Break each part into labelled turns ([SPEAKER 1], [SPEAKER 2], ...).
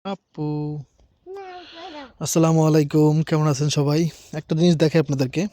[SPEAKER 1] আপু আসসালামু আলাইকুম, কেমন আছেন সবাই? একটা জিনিস দেখে আপনাদেরকে,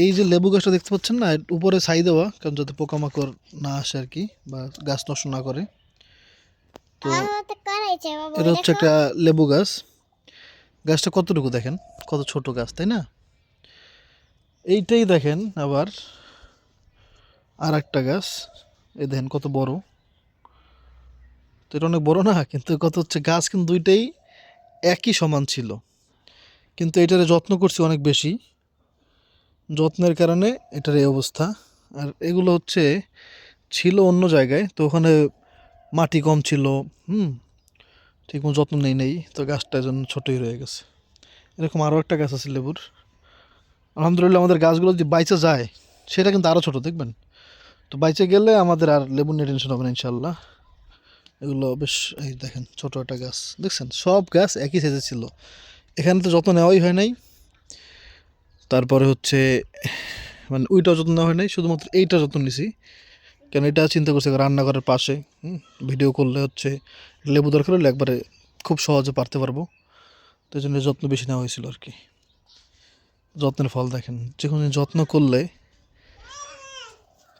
[SPEAKER 1] এই যে লেবু গাছটা দেখতে পাচ্ছেন না, এর উপরে ছাই দেওয়া, কারণ যাতে পোকামাকড় না আসে আর কি, বা গাছ নষ্ট না করে। তো এটা হচ্ছে একটা লেবু গাছ। গাছটা কতটুকু দেখেন, কত ছোট গাছ, তাই না? এইটাই দেখেন আবার আর একটা গাছ, এই দেখেন কত বড়। তো এটা অনেক বড় না, কিন্তু কত হচ্ছে গাছ কিন্তু দুইটাই একই সমান ছিল, কিন্তু এটারে যত্ন করছি অনেক বেশি, যত্নের কারণে এটার এই অবস্থা। আর এগুলো হচ্ছে ছিল অন্য জায়গায়, তো ওখানে মাটি কম ছিল, হুম, ঠিক মতো যত্ন নেই, তো গাছটা জন্য ছোটোই রয়ে গেছে। এরকম আরও একটা গাছ আছে লেবুর। আলহামদুলিল্লাহ আমাদের গাছগুলো যদি বাইচে যায়, সেটা কিন্তু আরও ছোটো দেখবেন। তো বাইচে গেলে আমাদের আর লেবুর নিয়ে টেনশন হবে না ইনশাল্লাহ। এগুলো বেশ, এই দেখেন ছোটো একটা গাছ দেখছেন, সব গাছ একই সাইজে ছিল। এখানে তো যত্ন নেওয়াই হয় নাই। তারপরে হচ্ছে মানে ওইটাও যত্ন নেওয়া হয় নাই, শুধুমাত্র এইটা যত্ন নিছি। কেন এটা চিন্তা করছে রান্নাঘরের পাশে, ভিডিও করলে হচ্ছে লেবু দরকার হলে একবারে খুব সহজে পারতে পারবো। তো এই জন্য যত্ন বেশি নেওয়া হয়েছিল আর কি। যত্নের ফল দেখেন, যে কোনো যত্ন করলে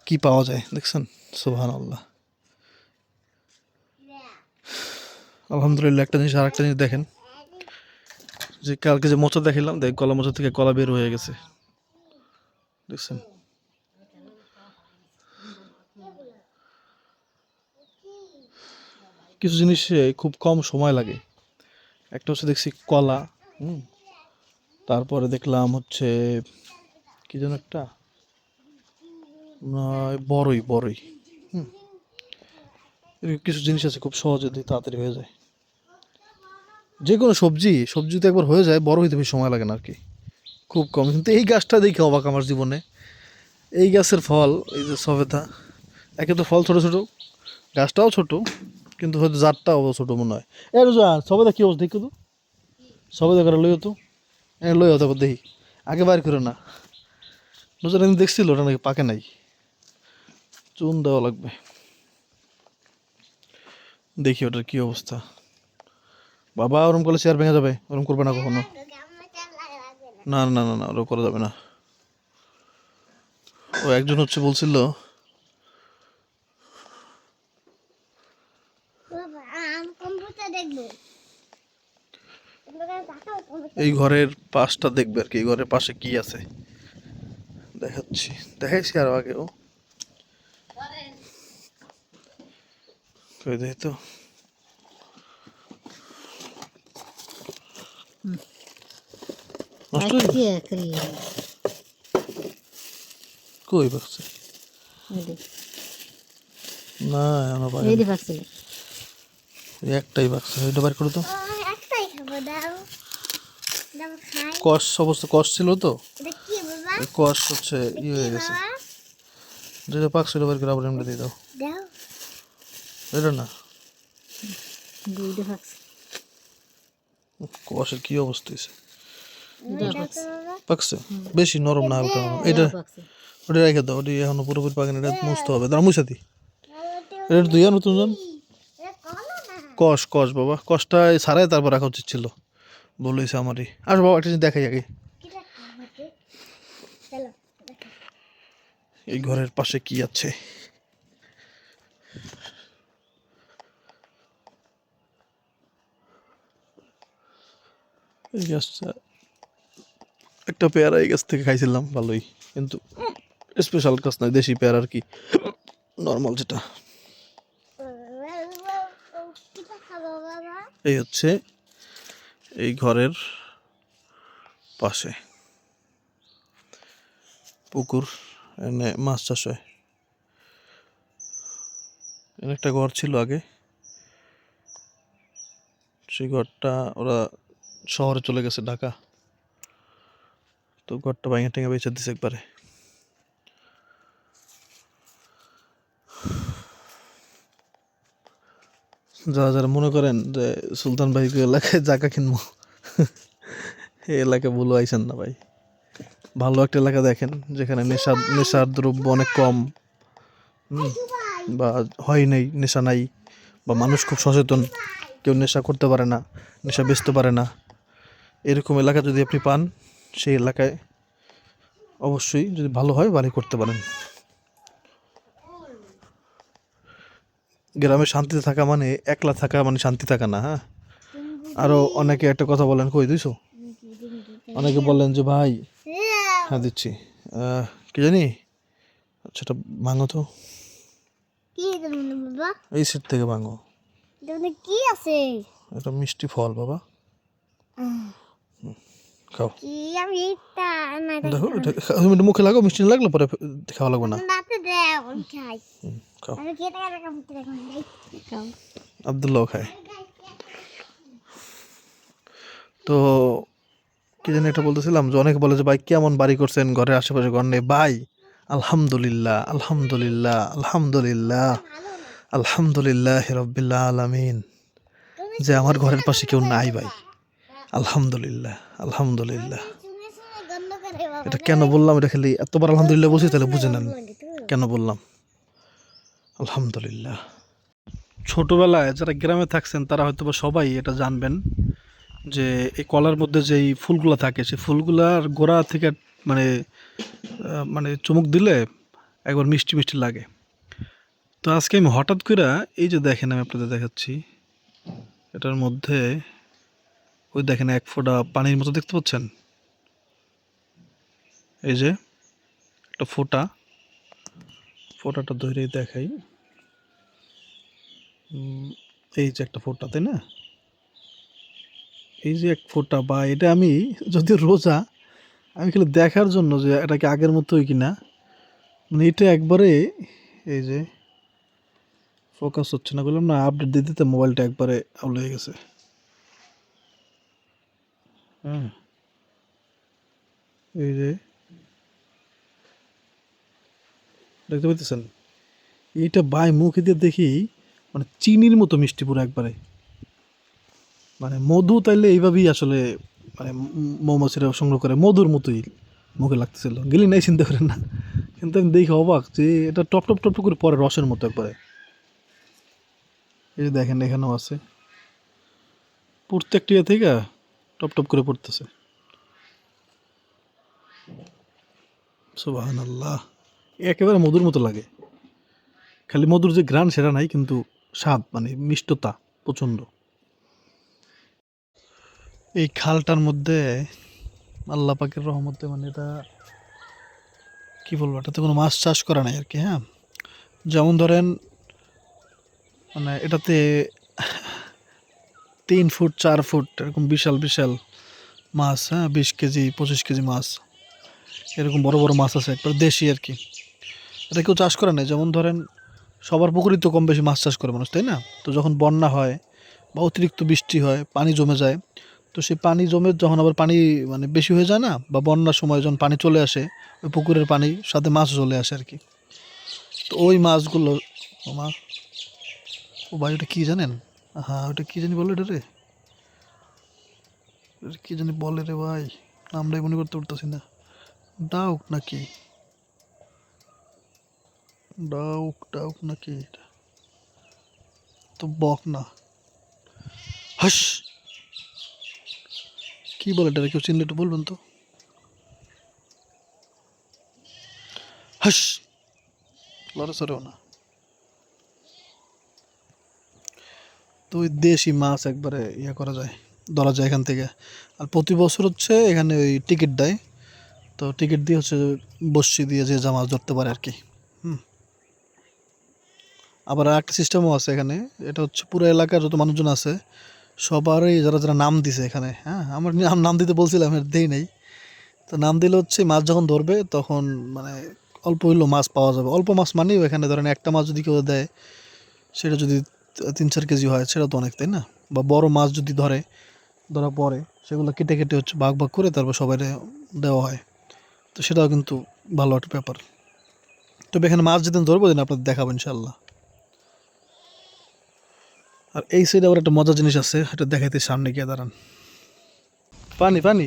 [SPEAKER 1] কি পাওয়া যায় দেখছেন, সুবহানাল্লাহ। আলহামদুলিল্লাহ। একটা জিনিস, আর একটা জিনিস দেখেন, যে কালকে যে মোচা দেখিলাম, দেখ কলা মোচা থেকে কলা বের হয়ে গেছে দেখছেন। কিছু জিনিসে খুব কম সময় লাগে। একটা হচ্ছে দেখছি কলা, হুম, তারপরে দেখলাম হচ্ছে কি যেন একটা বড়ই বড়ই, হুম, এরকম কিছু জিনিস আছে খুব সহজে তাড়াতাড়ি হয়ে যায়। যে কোনো সবজি সবজি তো একবার হয়ে যায়, বড় হইতে বেশি সময় লাগে না আর কি, খুব কম। কিন্তু এই গাছটা দেখে অবাক আমার জীবনে, এই গাছের ফল, এই যে সবেদা, একে তো ফল ছোট ছোট, গাছটাও ছোট, কিন্তু হয়তো জাতটাও ছোট মনে হয়। এ রোজা সবেদা কি অবস্থা দেখো তো, সবেদা করে লইও তো, লইও তারপর দেখি, আগে বাইর করে না। রোজা একদিন দেখছিল ওটা নাকি পাকে নাই, চুন দেওয়া লাগবে। দেখি ওটার কি অবস্থা। বাবা ওরম করলে চেয়ার ভেঙে যাবে, ওরম করবে না কখনো। না না না না, ওরম করা যাবে না। ও একজন হচ্ছে বলছিল, এই ঘরের পাশটা দেখবে আর কি, এই ঘরের পাশে কি আছে দেখাচ্ছি, দেখাইছি আরো আগেও, কই দেখি তো। নষ্ট হয়ে গেছে? কই পাকছে? না এখনো পাকেনি। একটাই পাকছে, ওইটা বার করে তো। কষ সমস্ত কষ ছিল তো, এই কষ হচ্ছে ই হয়ে গেছে, যেটা পাকছে ওটা বার করে আবার এমনি দিয়ে দাও। এটা না, কষের কি অবস্থা হয়েছে, পাকছে বেশি নরম না, হালকা নরম। এটা ওটা রেখে দাও, ওটি এখনো পুরোপুরি পাকেনি, এটা মুছতে হবে, তার মুছাতি এটা দুই আর নতুন জন। কষ কষ বাবা, কষটা ছাড়াই তারপর রাখা উচিত ছিল, ভুল হয়েছে আমারই। আসো বাবা একটা জিনিস দেখাই আগে, এই ঘরের পাশে কি আছে। এই গাছটা, একটা পেয়ারা এই গাছ থেকে খাইছিলাম ভালোই, কিন্তু স্পেশাল গাছ নয়, দেশি পেয়ারা আর কি, নর্মাল যেটা। এই হচ্ছে এই ঘরের পাশে পুকুর, এনে মাছ চাষ হয়। এখানে একটা ঘর ছিল আগে, সেই ঘরটা ওরা শহরে চলে গেছে ঢাকা, তো ঘরটা ভেঙে টেঙে বেঁচে দিছে একবারে। যারা যারা মনে করেন যে সুলতান ভাই এলাকায় জায়গা কিনবো, এই এলাকায় ভুল আইছেন না ভাই। ভালো একটা এলাকা দেখেন, যেখানে নেশার দ্রব্য অনেক কম, বা হয় নাই, নেশা নাই, বা মানুষ খুব সচেতন, কেউ নেশা করতে পারে না, নেশা বেচতে পারে না, এরকম এলাকা যদি আপনি পান, সেই এলাকায় অবশ্যই যদি ভালো হয় বাড়ি করতে পারেন। গ্রামে শান্তিতে থাকা মানে একলা থাকা মানে শান্তি থাকা না। হ্যাঁ, আরও অনেকে একটা কথা বলেন, কই দিছো? অনেকে বলেন যে ভাই, হ্যাঁ দিচ্ছি, কি জানি, আচ্ছা এটা ভাঙো তো, এই সিট থেকে ভাঙো। কি আছে? এটা মিষ্টি ফল বাবা, খাও। দেখো তুমি একটু মুখে লাগো, মিষ্টি না লাগলে পরে খাওয়া লাগবে না। খাও। আব্দুল্লাহ খায়। তো কি জানি একটা বলতেছিলাম, যে অনেকে বলে যে ভাই কেমন বাড়ি করছেন, ঘরের আশেপাশে ঘর নেই। ভাই আলহামদুলিল্লাহ, আলহামদুলিল্লাহ, আলহামদুলিল্লাহ, আলহামদুলিল্লাহ রাব্বিল আলামিন, যে আমার ঘরের পাশে কেউ নাই ভাই। আলহামদুলিল্লাহ, আলহামদুলিল্লাহ। এটা কেন বললাম, এটা খালি এতবার আলহামদুলিল্লাহ বলছি তাহলে বুঝে নেন কেন বললাম আলহামদুলিল্লাহ। ছোটবেলায় যারা গ্রামে থাকছেন তারা হয়তো বা সবাই এটা জানবেন যে এই কলার মধ্যে যেই ফুলগুলো থাকে, সেই ফুলগুলার গোড়া থেকে মানে মানে চুমুক দিলে একবার মিষ্টি মিষ্টি লাগে। তো আজকে আমি হঠাৎ করে, এই যে দেখেন আমি আপনাদের দেখাচ্ছি, এটার মধ্যে ওই দেখেন এক ফোঁটা পানির মতো দেখতে পাচ্ছেন, এই যে একটা ফোঁটাটা ধরে দেখাই, এই যে একটা ফোঁটা, তাই না? এই যে এক ফোঁটা, বা এটা আমি যদি রোজা, আমি খালি দেখার জন্য যে এটা কি আগের মতোই কিনা, মানে এটা একবারে, এই যে ফোকাস হচ্ছে না, বললাম না আপডেট দিতে দিতে মোবাইলটা একবারে আউল হয়ে গেছে। হ্যাঁ, এই যে দেখতে পাইতেছেন, এইটা বাই মুখে দিয়ে দেখি মানে চিনির মতো মিষ্টি পুরো একবারে, মানে মধু তাইলে এইভাবেই আসলে মানে মৌমাছিরা সংগ্রহ করে, মধুর মতোই মুখে লাগতেছিল, গেলি নাই চিন্তা করেন না। কিন্তু আমি দেখি অবাক যে এটা টপ টপ টপ টপ করে পরে রসের মতো একবারে। এই যে দেখেন এখানেও আছে, প্রত্যেকটি ইয়ে থেকে টপ টপ করে পড়তেছে। সুবহানাল্লাহ, একেবারে মধুর মতো লাগে, খালি মধুর যে ঘ্রাণ সেটা নাই, কিন্তু স্বাদ মানে মিষ্টতা প্রচণ্ড। এই খালটার মধ্যে আল্লাহ পাকের রহমতে, মানে এটা কি বলবো, এটাতে কোনো মাছ চাষ করা নাই আর কি। হ্যাঁ, যেমন ধরেন মানে এটাতে 3 ফুট 4 ফুট এরকম বিশাল বিশাল মাছ, হ্যাঁ 20 কেজি 25 কেজি মাছ, এরকম বড় বড় মাছ আছে একবার দেশি আর কি। এটা কেউ চাষ করে না, যেমন ধরেন সবার পুকুরই তো কম বেশি মাছ চাষ করে মানুষ, তাই না? তো যখন বন্যা হয় বা অতিরিক্ত বৃষ্টি হয়, পানি জমে যায়, তো সেই পানি জমে যখন আবার পানি মানে বেশি হয়ে যায় না, বা বন্যার সময় যখন পানি চলে আসে, ওই পুকুরের পানির সাথে মাছও চলে আসে আর কি। তো ওই মাছগুলো, ও মা, ও ভাই ওটা কী জানেন, হ্যাঁ ওটা কী জানি বলে, এটা রে কী জানি বলে রে ভাই, নামটাই মনে করতে পারতেছি না। ডাউক নাকি, ডাউক ডাউক নাকি, এটা তো বক না, হাস, কি বলে এটা, কেউ চিনলে একটু বলবেন তো? হাস, লড়াচড়েও না। তো ওই দেশি মাছ একবারে ইয়ে করা যায়, ধরা যায় এখান থেকে। আর প্রতি বছর হচ্ছে এখানে ওই টিকিট দেয়, তো টিকিট দিয়ে হচ্ছে বড়শি দিয়ে যে যা মাছ ধরতে পারে আর কি। হুম, আবার একটা সিস্টেমও আছে এখানে, এটা হচ্ছে পুরো এলাকার যত মানুষজন আছে সবারই যারা যারা নাম দিছে এখানে, হ্যাঁ আমার নাম দিতে বলছিলাম, এর দেই নাই। তো নাম দিলে হচ্ছে মাছ যখন ধরবে তখন মানে অল্প হইলেও মাছ পাওয়া যাবে। অল্প মাছ মানেই এখানে ধরেন একটা মাছ যদি কেউ দেয়, সেটা যদি 3-4 কেজি হয় সেটা তো অনেক, তাই না? বা বড় মাছ যদি ধরা পড়ে, সেগুলো কেটে কেটে হচ্ছে ভাগ ভাগ করে তারপর সবাই দেওয়া হয়। তো সেটাও কিন্তু ভালো একটা ব্যাপার। তবে এখানে মাছ যেদিন ধরবো দিন আপনাদের দেখাবো ইনশাল্লাহ। আর এই সাইডে আবার একটা মজার জিনিস আছে, এটা দেখাইতে, সামনে গিয়ে দাঁড়ান। পানি পানি,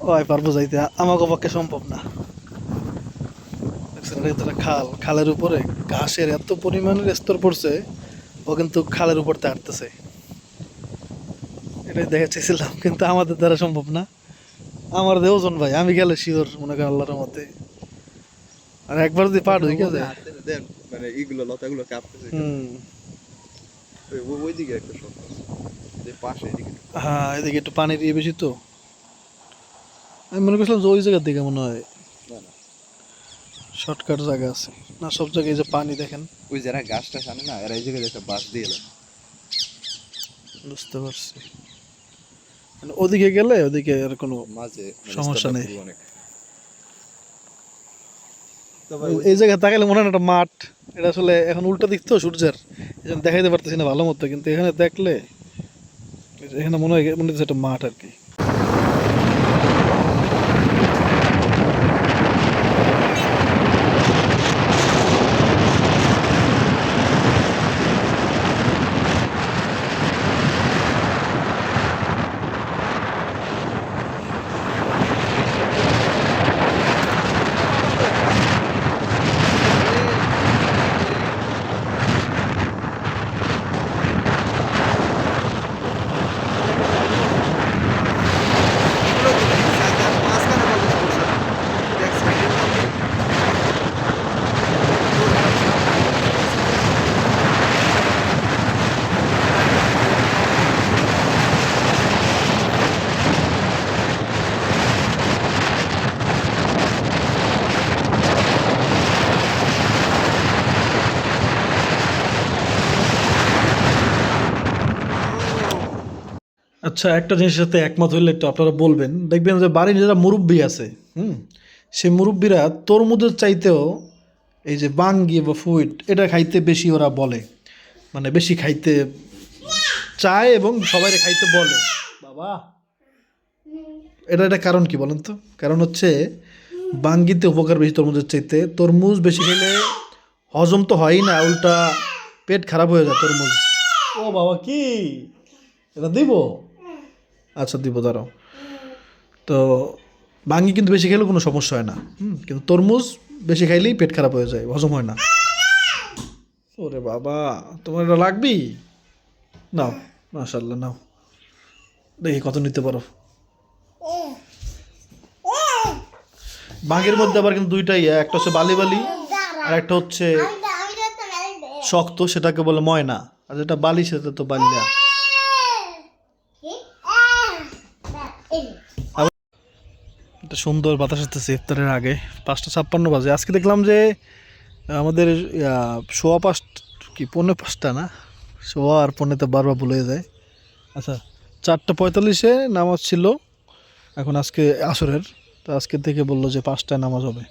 [SPEAKER 1] ওই পারবো যাইতে, আমাকে পক্ষে সম্ভব না। দেখছেন, এটা একটা খাল, খালের উপরে ঘাসের এত পরিমাণের স্তর পড়ছে, ও কিন্তু খালের উপর হাঁটতেছে। এটাই দেখে চেয়েছিলাম, কিন্তু আমাদের দ্বারা সম্ভব না। আমার দেহ ওজন ভাই, আমি গেলে শিওর মনে করেন আল্লাহর মতে। আর একবার যদি পা ঢুকে যায়।
[SPEAKER 2] দেন মানে এইগুলো লতাগুলো কাঁপতেছে।
[SPEAKER 1] হুম।
[SPEAKER 2] ওইদিকে একটা শট আছে, যে পাশে এদিকে
[SPEAKER 1] হ্যাঁ, এদিকে একটু পানির ইয়ে বেশি তো। আমি মনে করছিলাম যে ওই জায়গার দিকে মনে হয়
[SPEAKER 2] না না
[SPEAKER 1] শর্টকাট জায়গা আছে। না, সব জায়গায় যে পানি দেখেন।
[SPEAKER 2] ওই যারা গাছটা জানে না এরা এই জায়গায় একটা বাস দিয়ে এলো
[SPEAKER 1] বুঝতে পারছি। মানে ওদিকে গেলে ওদিকে আর কোনো
[SPEAKER 2] মাঝে,
[SPEAKER 1] সমস্যা নেই।
[SPEAKER 2] অনেক।
[SPEAKER 1] এই জায়গায় তাকালে মনে হয় না একটা মাঠ। এটা আসলে এখন উল্টো দিক তো সূর্যের, এই জন্য দেখাইতে পারতেছি না ভালো মতো, কিন্তু এখানে দেখলে এখানে মনে হচ্ছে একটা মাঠ আর কি। আচ্ছা, একটা জিনিসের সাথে একমত হইলে একটু আপনারা বলবেন। দেখবেন যে বাড়ির যারা মুরব্বি আছে, সেই মুরব্বিরা তরমুজের চাইতেও এই যে বাঙ্গি বা ফুইট এটা খাইতে বেশি ওরা বলে, মানে বেশি খাইতে চায় এবং সবাই খাইতে বলে। বাবা, এটা কারণ কি বলেন তো? কারণ হচ্ছে বাঙ্গিতে উপকার বেশি তরমুজের চাইতে। তরমুজ বেশি খেলে হজম তো হয়ই না, উল্টা পেট খারাপ হয়ে যায় তরমুজ। ও বাবা, কি এটা দিব? আচ্ছা দিব, দাঁড়াও। তো বাঙ্গি কিন্তু বেশি খেলেও কোনো সমস্যা হয় না, কিন্তু তরমুজ বেশি খাইলেই পেট খারাপ হয়ে যায়, হজম হয় না। ওরে বাবা, তোমার এটা লাগবি? নাও, মাশাল্লাহ, নাও, দেখি কত নিতে পারো। বাঘের মধ্যে আবার কিন্তু দুইটাই, একটা হচ্ছে বালি বালি আর একটা হচ্ছে শক্ত, সেটাকে বলে ময়না। আর যেটা বালি সেটা তো বালিয়া। একটা সুন্দর বাতাস আসতেছে ইফতারের আগে, 5:56 বাজে। আজকে দেখলাম যে আমাদের সোয়া পাঁচ, কি 4:45 না, সোয়া আর 4:45 বারবার ভুলে যায়। আচ্ছা, 4:45 নামাজ ছিল এখন আজকে আসরের। তো আজকে থেকে বললো যে 5টায় নামাজ হবে।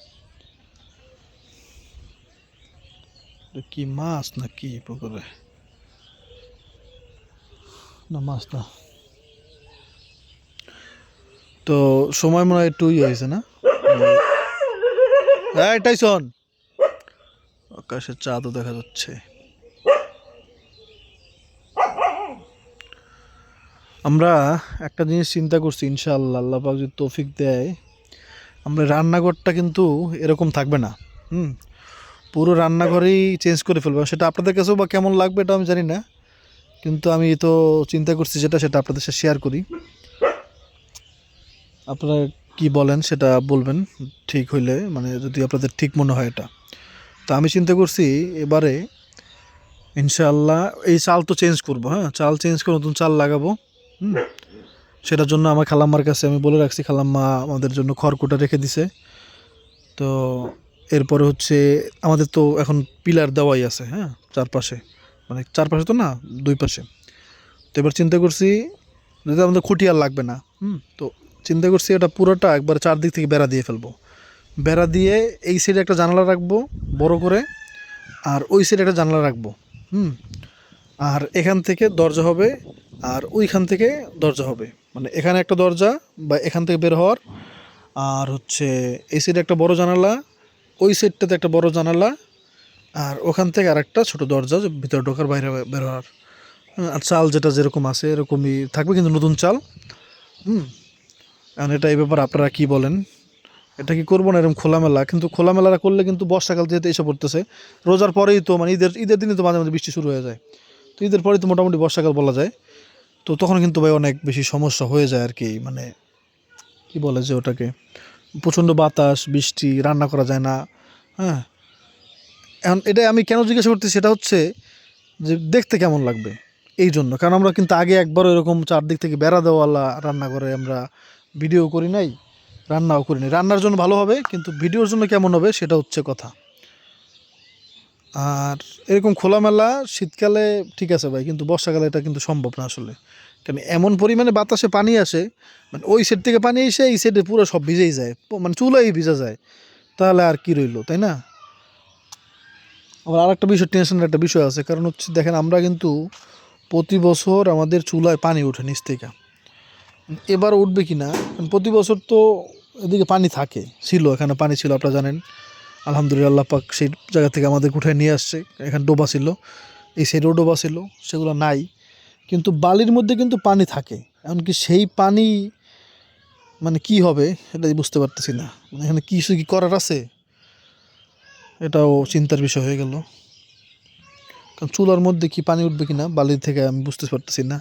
[SPEAKER 1] কি মাছ না কি পুকুরে? না, মাছ না। তো সময় মনে হয় একটু হয়েছে না? এটাই শোন, আকাশে চাঁদও দেখা যাচ্ছে। আমরা একটা জিনিস চিন্তা করছি, ইনশাআল্লাহ আল্লাহ পাক যদি তৌফিক দেয়, আমরা রান্নাঘরটা কিন্তু এরকম থাকবে না। পুরো রান্নাঘরেই চেঞ্জ করে ফেলবো। সেটা আপনাদের কাছেও বা কেমন লাগবে এটা আমি জানি না, কিন্তু আমি তো চিন্তা করছি সেটা আপনাদের সাথে শেয়ার করি। আপনারা কি বলেন সেটা বলবেন, ঠিক হইলে, মানে যদি আপনাদের ঠিক মনে হয় এটা। তো আমি চিন্তা করছি এবারে ইনশাআল্লাহ এই চাল তো চেঞ্জ করবো। হ্যাঁ, চাল চেঞ্জ করে নতুন চাল লাগাবো। সেটার জন্য আমার খালাম্মার কাছে আমি বলে রাখছি, খালাম্মা আমাদের জন্য খড়কুটা রেখে দিছে। তো এরপরে হচ্ছে আমাদের তো এখন পিলার দেওয়াই আছে, হ্যাঁ, চারপাশে, মানে চারপাশে তো না, দুই পাশে। তো এবার চিন্তা করছি যদি আমাদের খুঁটি আর লাগবে না, তো চিন্তা করছি এটা পুরোটা একবার চারদিক থেকে বেড়া দিয়ে ফেলবো। বেড়া দিয়ে এই সাইডে একটা জানালা রাখবো বড় করে, আর ওই সাইডে একটা জানালা রাখবো। আর এখান থেকে দরজা হবে, আর ওইখান থেকে দরজা হবে, মানে এখানে একটা দরজা বা এখান থেকে বের হওয়ার, আর হচ্ছে এই সাইডে একটা বড় জানালা, ওই সাইডটাতে একটা বড় জানালা, আর ওখান থেকে আর একটা ছোটো দরজা, ভিতরে ঢোকার বাইরে বের হওয়ার। আর চাল যেটা যেরকম আছে এরকমই থাকবে, কিন্তু নতুন চাল। কারণ এটা এই ব্যাপারে আপনারা কী বলেন? এটা কি করবো না এরকম খোলামেলা? কিন্তু খোলামেলা করলে কিন্তু বর্ষাকাল যেহেতু এসে পড়তেছে, রোজার পরেই তো, মানে ঈদের দিনে তো মাঝে মাঝে বৃষ্টি শুরু হয়ে যায়। তো ঈদের পরেই তো মোটামুটি বর্ষাকাল বলা যায়। তো তো তখন কিন্তু ভাই অনেক বেশি সমস্যা হয়ে যায় আর কি, মানে কি বলে যে ওটাকে, প্রচণ্ড বাতাস বৃষ্টি, রান্না করা যায় না। হ্যাঁ, এখন এটা আমি কেন জিজ্ঞাসা করতেছি, সেটা হচ্ছে যে দেখতে কেমন লাগবে, এই জন্য। কারণ আমরা কিন্তু আগে একবারও এরকম চারদিক থেকে বেড়া দেওয়ালা রান্না করে আমরা ভিডিও করি নাই, রান্নাও করি নাই। রান্নার জন্য ভালো হবে, কিন্তু ভিডিওর জন্য কেমন হবে সেটা হচ্ছে কথা। আর এরকম খোলামেলা শীতকালে ঠিক আছে ভাই, কিন্তু বর্ষাকালে এটা কিন্তু সম্ভব না আসলে। কারণ এমন পরিমাণে বাতাসে পানি আসে, মানে ওই সাইড থেকে পানি এসে এই সাইডে পুরো সব ভিজেই যায়, মানে চুলাই ভিজা যায়, তাহলে আর কি রইলো, তাই না? আবার আর একটা বিষয়, টেনশনের একটা বিষয় আছে, কারণ হচ্ছে দেখেন আমরা কিন্তু প্রতি বছর আমাদের চুলায় পানি ওঠে নিচ থেকে। এবার উঠবে কি না, কারণ প্রতি বছর তো এদিকে পানি থাকে, ছিল এখানে পানি ছিল, আপনারা জানেন। আলহামদুলিল্লাহ আল্লাহ পাক সেই জায়গা থেকে আমাদের উঠায় নিয়ে আসছে। এখানে ডোবা ছিল, এই সাইডেও ডোবা ছিল, সেগুলো নাই। কিন্তু বালির মধ্যে কিন্তু পানি থাকে। এমনকি সেই পানি মানে কি হবে এটাই বুঝতে পারতেছি না। মানে এখানে কিছু কি করার আছে, এটাও চিন্তার বিষয় হয়ে গেল। কারণ চুলার মধ্যে কি পানি উঠবে কি না বালির থেকে আমি বুঝতে পারতেছি না।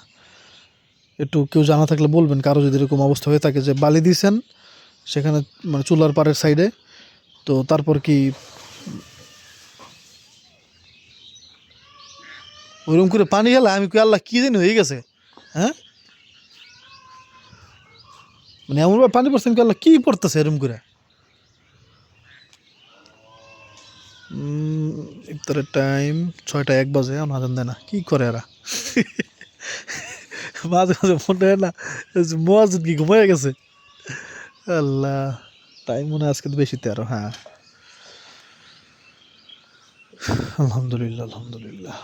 [SPEAKER 1] একটু কেউ জানা থাকলে বলবেন, কারো যদি এরকম অবস্থা হয়ে থাকে যে বালি দিয়েছেন সেখানে, মানে চুলার পাড়ের সাইডে, তো তারপর কি ওইরকম করে পানি গেলে আমি কই আল্লাহ কী জানি হয়ে গেছে। হ্যাঁ, মানে এমনভাবে পানি পড়ছে, আমি কই আল্লাহ কী পড়তেছে এরকম করে। ইফতারের টাইম 6টা 1 বাজে, এখন আজান দেয় না, কী করে এরা। মাঝে মাঝে মনে হয় না মুয়াজ্জিন কি ঘুমায় গেছে। আল্লাহ, টাইম মনে হয় আজকে তো বেশি 13। হ্যাঁ, আলহামদুলিল্লাহ আলহামদুলিল্লাহ।